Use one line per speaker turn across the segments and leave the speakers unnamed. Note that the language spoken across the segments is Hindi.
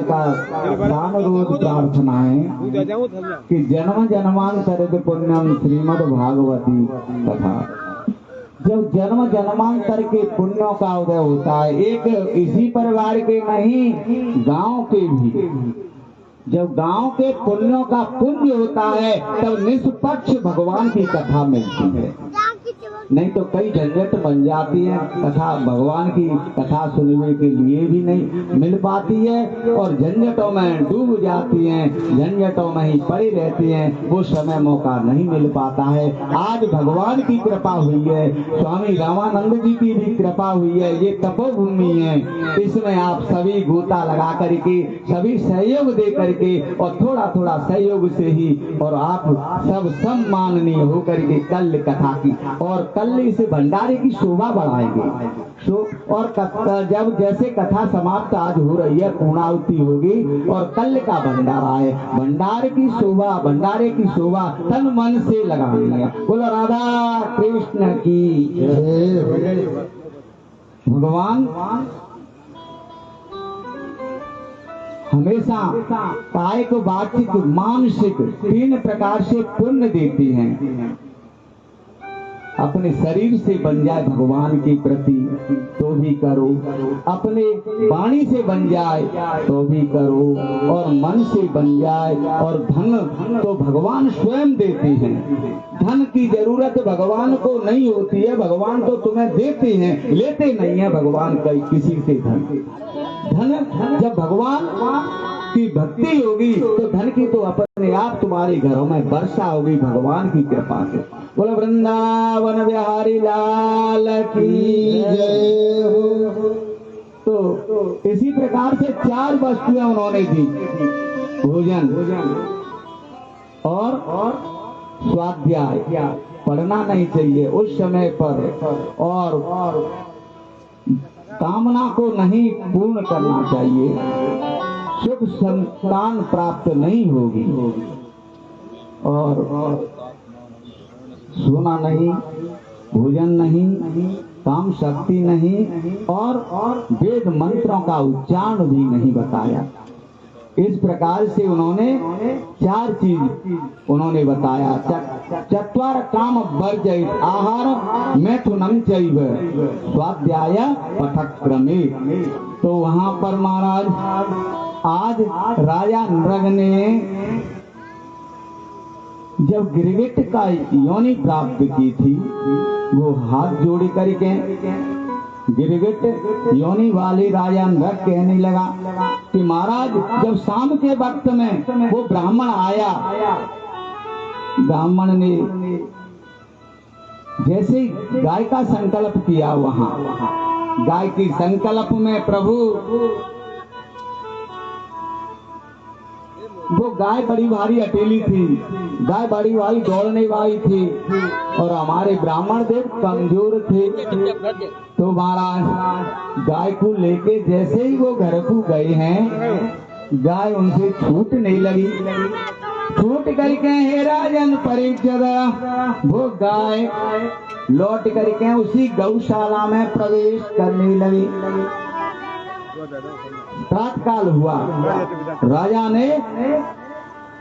का सामरोध प्रार्थनाएं कि जन्म जन्मांतर पुण्यम श्रीमद् भागवती कथा। जब जन्म जन्मांतर के पुण्यों का उदय होता है, एक इसी परिवार के नहीं गांव के भी, जब गांव के पुण्यों का पुण्य होता है तब निष्पक्ष भगवान की कथा मिलती है। नहीं तो कई झंझट बन जाती है, कथा भगवान की कथा सुनने के लिए भी नहीं मिल पाती है और झंझटों में डूब जाती हैं, झंझटों में ही पड़ी रहती हैं, वो समय मौका नहीं मिल पाता है। आज भगवान की कृपा हुई है, स्वामी रामानंद जी की भी कृपा हुई है, ये तपोभूमि है, इसमें आप सभी गोता लगा करके, सभी सहयोग दे करके और थोड़ा थोड़ा सहयोग से ही और आप सब सम्माननीय होकर के कल कथा की और कल इस भंडारे की शोभा बढ़ाएंगे। और जब जैसे कथा समाप्त आज हो रही है, पूर्णाहुति होगी और कल का भंडारा है, भंडारे की शोभा तन मन से लगानी है। बोलो राधा कृष्ण की जय। भगवान हमेशा कायिक वाचिक मानसिक 3 प्रकार से पुण्य देती हैं। अपने शरीर से बन जाए भगवान के प्रति तो भी करो, अपने वाणी से बन जाए तो भी करो, और मन से बन जाए, और धन तो भगवान स्वयं देते हैं। धन की जरूरत भगवान को नहीं होती है, भगवान तो तुम्हें देते हैं, लेते नहीं है भगवान किसी से धन। जब भगवान की भक्ति होगी तो धन की तो अपने आप तुम्हारे घरों में वर्षा होगी भगवान की कृपा से। बोलो वृंदावन बिहारी लाल की जय हो। तो इसी प्रकार से 4 वस्तुएं उन्होंने दी, भोजन और स्वाध्याय, पढ़ना नहीं चाहिए उस समय पर, और कामना को नहीं पूर्ण करना चाहिए, सुख संतान प्राप्त नहीं होगी, और सोना नहीं, भोजन नहीं, काम शक्ति नहीं, और वेद मंत्रों का उच्चारण भी नहीं बताया। इस प्रकार से उन्होंने 4 चीज उन्होंने बताया। चत्वार काम वर्जयित आहार मैथुनम चैव स्वाध्याय पठक्रमे। तो वहां पर महाराज आज राजा नृग ने जब गिरगिट का योनि प्राप्त की थी, वो हाथ जोड़ी करके गिरगिट योनि वाले राजा नृग कहने लगा कि महाराज जब शाम के वक्त में वो ब्राह्मण आया, ब्राह्मण ने जैसे गाय का संकल्प किया, वहां गाय की संकल्प में प्रभु वो गाय बड़ी भारी अकेली थी, गाय बड़ी भारी दौड़ने वाली थी, और हमारे ब्राह्मण देव कमजोर थे। तो महाराज गाय को लेके जैसे ही वो घर को गए हैं, गाय उनसे छूटने लगी। छूट करके हे राजन परिजन, वो गाय लौट करके उसी गौशाला में प्रवेश करने लगी। प्रातःकाल हुआ, राजा ने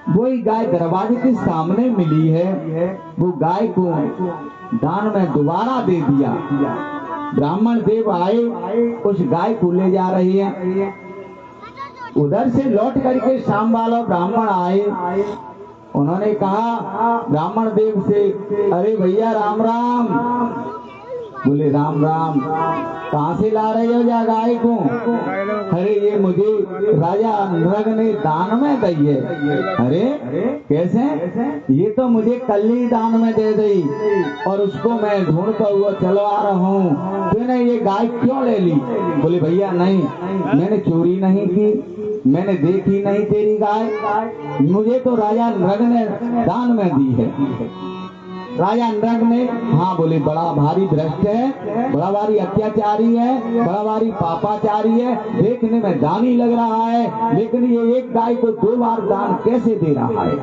वही गाय दरवाजे के सामने मिली है, वो गाय को दान में दोबारा दे दिया। ब्राह्मण देव आए, उस गाय को ले जा रही है। उधर से लौट करके शाम वाला ब्राह्मण आए, उन्होंने कहा ब्राह्मण देव से, अरे भैया राम राम। बोले राम राम, कहाँ से ला रहे हो जा गाय को? अरे ये मुझे राजा नृग ने दान में दी है। अरे कैसे? ये तो मुझे कल ही दान में दे दी और उसको मैं ढूंढता हुआ चलो आ रहा हूँ, तूने ये गाय क्यों ले ली? बोले भैया नहीं, मैंने चोरी नहीं की, मैंने देखी नहीं तेरी गाय, मुझे तो राजा नृग ने दान में दी है। राजा नृग ने, हाँ बोले बड़ा भारी भ्रष्ट है, बड़ा भारी अत्याचारी है, बड़ा भारी पापाचारी है, देखने में दानी लग रहा है, लेकिन ये एक गाय को 2 बार दान कैसे दे रहा है?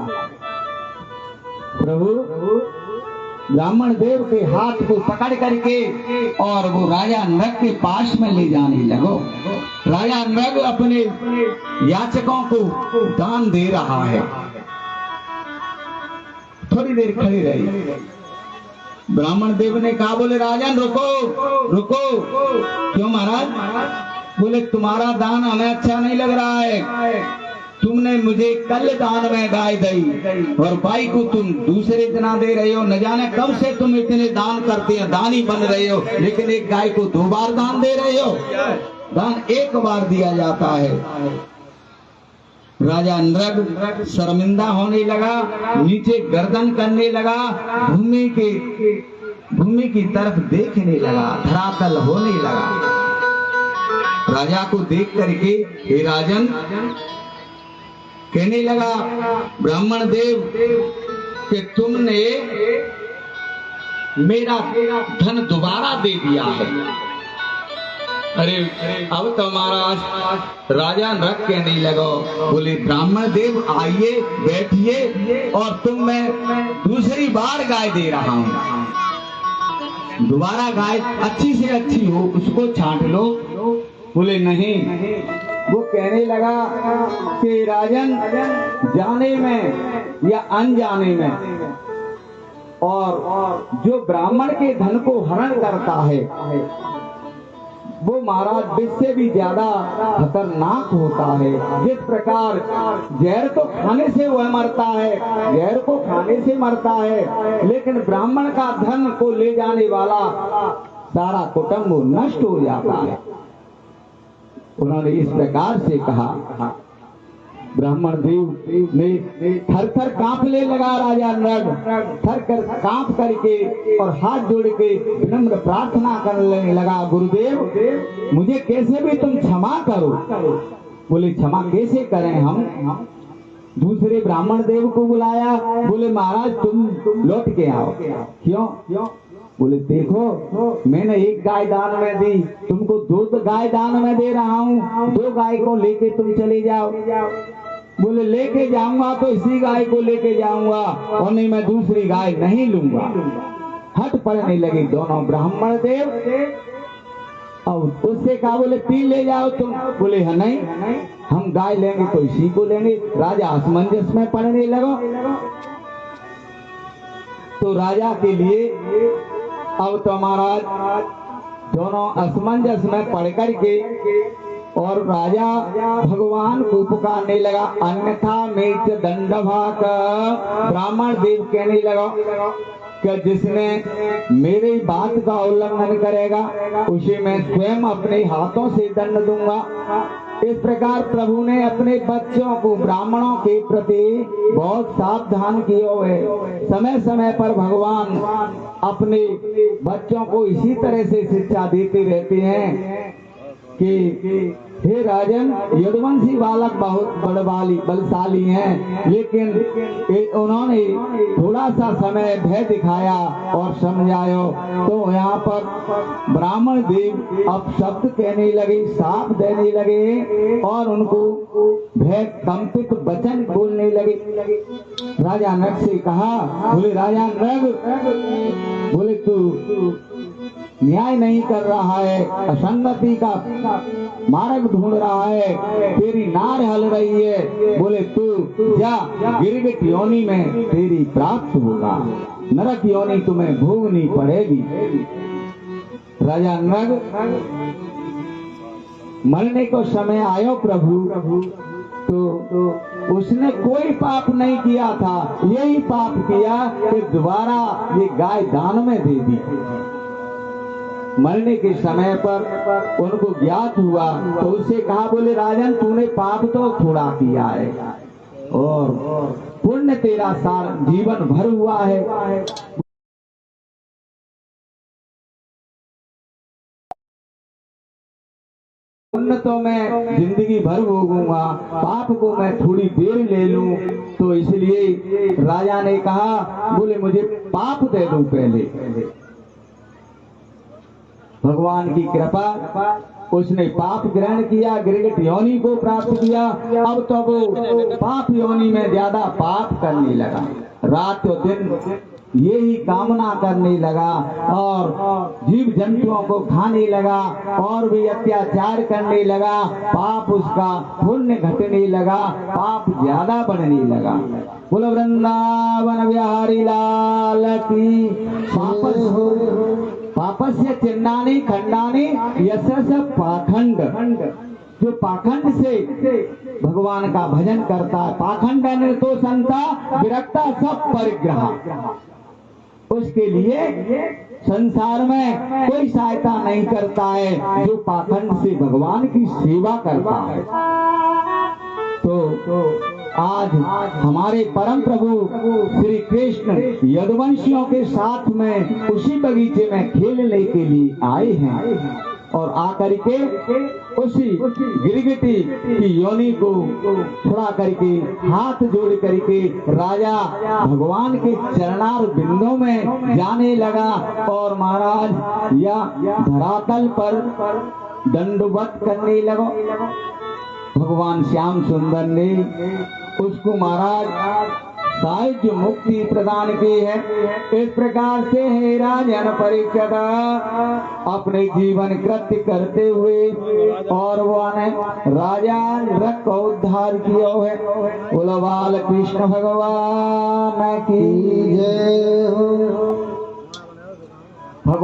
प्रभु ब्राह्मण देव के हाथ को पकड़ करके और वो राजा नृग के पास में ले जाने लगो। राजा नृग अपने याचकों को दान दे रहा है। थोड़ी देर खड़ी रही। ब्राह्मण देव ने कहा, बोले राजन रुको रुको। क्यों महाराज? बोले तुम्हारा दान हमें अच्छा नहीं लग रहा है। तुमने मुझे कल दान में गाय दी और भाई को तुम दूसरे दिन दे रहे हो। न जाने कब से तुम इतने दान करते हो, दानी बन रहे हो, लेकिन एक गाय को 2 बार दान दे रहे हो। दान 1 बार दिया जाता है। राजा नृग शर्मिंदा होने लगा, नीचे गर्दन करने लगा, भूमि की तरफ देखने लगा, धरातल होने लगा। राजा को देख करके हे राजन कहने लगा, ब्राह्मण देव कि तुमने मेरा धन दोबारा दे दिया है। अरे अब तो महाराज राजा नृग कहने लगो, बोले ब्राह्मण देव आइए बैठिए और तुम मैं दूसरी बार गाय दे रहा हूँ। दोबारा गाय अच्छी से अच्छी हो उसको छांट लो। बोले नहीं। वो कहने लगा कि राजन जाने में या अनजाने में और जो ब्राह्मण के धन को हरण करता है वो महाराज विष से भी ज्यादा खतरनाक होता है। जिस प्रकार जहर तो खाने से वह मरता है, जहर को खाने से मरता है, लेकिन ब्राह्मण का धन को ले जाने वाला सारा कुटुंब नष्ट हो जाता है। उन्होंने इस प्रकार से कहा। ब्राह्मण देव ने थर थर कांपने लगा। राजा नृग थर कर कांप करके और हाथ जोड़ के विनम्र प्रार्थना करने लगा, गुरुदेव मुझे कैसे भी तुम क्षमा करो। बोले क्षमा कैसे करें हम? दूसरे ब्राह्मण देव को बुलाया। बोले महाराज तुम लौट के आओ। क्यों? बोले देखो मैंने 1 गाय दान में दी, तुमको 2 गाय दान में दे रहा हूँ, 2 गाय को लेके तुम चले जाओ। बोले लेके जाऊंगा तो इसी गाय को लेके जाऊंगा और नहीं मैं दूसरी गाय नहीं लूंगा। हट पड़ने लगे दोनों ब्राह्मण देव। और उससे कहा, बोले 3 ले जाओ तुम। बोले हाँ नहीं, हम गाय लेंगे तो इसी को लेंगे। राजा असमंजस में पड़ने लगा। तो राजा के लिए अब तो महाराज दोनों असमंजस में पड़ करके और राजा भगवान को पुकारने लगा, अन्यथा मेच दंडभाग। ब्राह्मण देव कहने लगा कि जिसने मेरी बात का उल्लंघन करेगा उसे मैं स्वयं अपने हाथों से दंड दूंगा। इस प्रकार प्रभु ने अपने बच्चों को ब्राह्मणों के प्रति बहुत सावधान किया है। समय समय पर भगवान अपने बच्चों को इसी तरह से शिक्षा देते रहते हैं कि हे राजन यदुवंशी बालक बहुत बलशाली हैं, लेकिन उन्होंने थोड़ा सा समय भय दिखाया और समझायो तो यहाँ पर ब्राह्मण देव अब शब्द कहने लगे, साप देने लगे और उनको भय कंपित वचन बोलने लगे। राजा नृग से कहा, बोले राजा नृग, बोले तू न्याय नहीं कर रहा है, असंगति का मार्ग ढूंढ रहा है, तेरी नार हल रही है। बोले तू जा, गिरगिट योनि में तेरी प्राप्त होगा, नरक योनि तुम्हें भोगनी पड़ेगी। राजा नृग मरने को समय आयो प्रभु, तो उसने कोई पाप नहीं किया था, यही पाप किया कि दोबारा ये गाय दान में दे दी। मरने के समय पर उनको ज्ञात हुआ तो उससे कहा, बोले राजन तूने पाप तो थोड़ा किया है और पुण्य तेरा सारा जीवन भर हुआ है। पुण्य तो मैं जिंदगी भर भोगूंगा, पाप को मैं थोड़ी देर ले लूं। तो इसलिए राजा ने कहा, बोले मुझे पाप दे दो पहले। भगवान की कृपा, उसने पाप ग्रहण किया, गिरगिट योनि को प्राप्त किया। अब तो वो पाप योनि में ज्यादा पाप करने लगा, रात और दिन यही कामना करने लगा और जीव जंतुओं को खाने लगा और भी अत्याचार करने लगा। पाप उसका पुण्य घटने लगा, पाप ज्यादा बढ़ने लगा। बोलो वृंदावन बिहारी लाल की। पापस्य चिन्नानि खंडानि यशस पाखंड। जो पाखंड से भगवान का भजन करता है, पाखंड निर्तो संता विरक्ता सब परिग्रह, उसके लिए संसार में कोई सहायता नहीं करता है जो पाखंड से भगवान की सेवा करता है। तो आज हमारे परम प्रभु श्री कृष्ण यदुवंशियों के साथ में उसी बगीचे में खेलने के लिए आए हैं और आकर के उसी गिरगिटी की योनि को छुड़ा करके हाथ जोड़ करके राजा भगवान के चरणार बिंदों में जाने लगा और महाराज या धरातल पर दंडवत करने लगा। भगवान श्याम सुंदर ने उसको महाराज साहित्य मुक्ति प्रदान की है। इस प्रकार से हे राजन परीक्षित अपने जीवन कृत्य करते हुए और वो ने राजा रक को उद्धार किया है। बोलो बाल कृष्ण भगवान की जय हो।